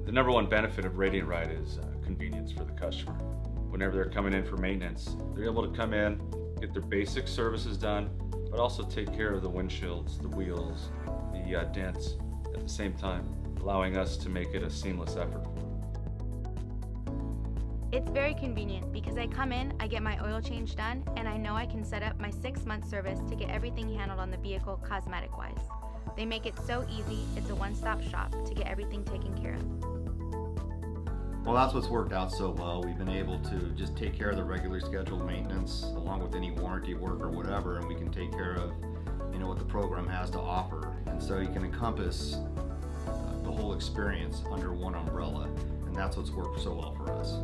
The number one benefit of Radiant Ride is convenience for the customer. Whenever they're coming in for maintenance, they're able to come in, get their basic services done, but also take care of the windshields, the wheels, the dents at the same time, allowing us to make it a seamless effort for them. It's very convenient because I come in, I get my oil change done, and I know I can set up my 6-month service to get everything handled on the vehicle cosmetic-wise. They make it so easy, it's a one-stop shop to get everything taken care of. Well, that's what's worked out so well. We've been able to just take care of the regular scheduled maintenance along with any warranty work or whatever, and we can take care of, what the program has to offer. And so you can encompass the whole experience under one umbrella, and that's what's worked so well for us.